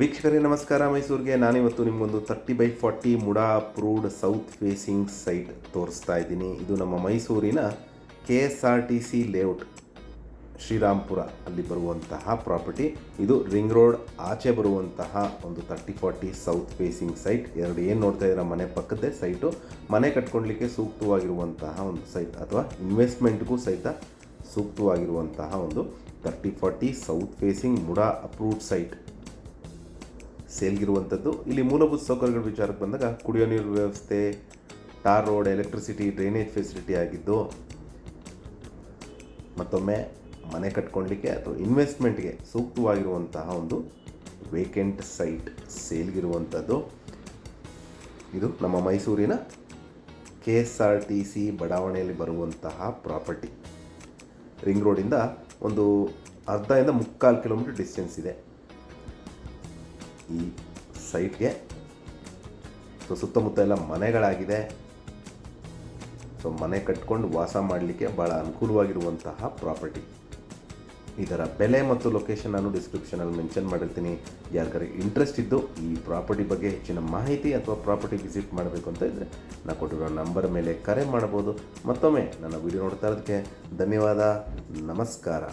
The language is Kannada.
ವೀಕ್ಷಕರೇ ನಮಸ್ಕಾರ. ಮೈಸೂರಿಗೆ ನಾನಿವತ್ತು ನಿಮಗೊಂದು 30/40 MUDA approved south facing site ತೋರಿಸ್ತಾ ಇದ್ದೀನಿ. ಇದು ನಮ್ಮ ಮೈಸೂರಿನ KSRTC ಲೇಔಟ್ ಶ್ರೀರಾಮ್ಪುರ ಅಲ್ಲಿ ಬರುವಂತಹ ಪ್ರಾಪರ್ಟಿ. ಇದು ರಿಂಗ್ ರೋಡ್ ಆಚೆ ಬರುವಂತಹ ಒಂದು 30/40 ಸೌತ್ ಫೇಸಿಂಗ್ ಸೈಟ್. ಏನು ನೋಡ್ತಾ ಇದ್ದೀರಾ, ಮನೆ ಪಕ್ಕದೇ ಸೈಟು. ಮನೆ ಕಟ್ಕೊಳ್ಲಿಕ್ಕೆ ಸೂಕ್ತವಾಗಿರುವಂತಹ ಒಂದು ಸೈಟ್ ಅಥವಾ ಇನ್ವೆಸ್ಟ್ಮೆಂಟ್ಗೂ ಸಹಿತ ಸೂಕ್ತವಾಗಿರುವಂತಹ ಒಂದು 30/40 south facing MUDA approved site ಸೇಲ್ಗಿರುವಂಥದ್ದು. ಇಲ್ಲಿ ಮೂಲಭೂತ ಸೌಕರ್ಯಗಳ ವಿಚಾರಕ್ಕೆ ಬಂದಾಗ ಕುಡಿಯೋ ನೀರು ವ್ಯವಸ್ಥೆ, tar road, electricity, drainage facility ಆಗಿದ್ದು, ಮತ್ತೊಮ್ಮೆ ಮನೆ ಕಟ್ಕೊಳ್ಳಿಕ್ಕೆ ಅಥವಾ ಇನ್ವೆಸ್ಟ್ಮೆಂಟ್ಗೆ ಸೂಕ್ತವಾಗಿರುವಂತಹ ಒಂದು ವೇಕೆಂಟ್ ಸೈಟ್ ಸೇಲ್ಗಿರುವಂಥದ್ದು. ಇದು ನಮ್ಮ ಮೈಸೂರಿನ KSRTC ಬಡಾವಣೆಯಲ್ಲಿ ಬರುವಂತಹ ಪ್ರಾಪರ್ಟಿ. ರಿಂಗ್ ರೋಡಿಂದ ಒಂದು ಅರ್ಧದಿಂದ 3/4 ಕಿಲೋಮೀಟರ್ ಡಿಸ್ಟೆನ್ಸ್ ಇದೆ ಈ ಸೈಟ್ಗೆ. ಸುತ್ತಮುತ್ತ ಎಲ್ಲ ಮನೆಗಳಾಗಿದೆ. ಮನೆ ಕಟ್ಕೊಂಡು ವಾಸ ಮಾಡಲಿಕ್ಕೆ ಭಾಳ ಅನುಕೂಲವಾಗಿರುವಂತಹ ಪ್ರಾಪರ್ಟಿ. ಇದರ ಬೆಲೆ ಮತ್ತು ಲೊಕೇಶನ್ ನಾನು ಡಿಸ್ಕ್ರಿಪ್ಷನಲ್ಲಿ ಮೆನ್ಷನ್ ಮಾಡಿರ್ತೀನಿ. ಯಾರಿಗಾರು ಇಂಟ್ರೆಸ್ಟ್ ಇದ್ದು ಈ ಪ್ರಾಪರ್ಟಿ ಬಗ್ಗೆ ಹೆಚ್ಚಿನ ಮಾಹಿತಿ ಅಥವಾ ಪ್ರಾಪರ್ಟಿ ವಿಸಿಟ್ ಮಾಡಬೇಕು ಅಂತ ಇದ್ದರೆ ನಾನು ಕೊಟ್ಟಿರೋ ನಂಬರ್ ಮೇಲೆ ಕರೆ ಮಾಡ್ಬೋದು. ಮತ್ತೊಮ್ಮೆ ನನ್ನ ವಿಡಿಯೋ ನೋಡ್ತಾ ಇರೋದಕ್ಕೆ ಧನ್ಯವಾದ. ನಮಸ್ಕಾರ.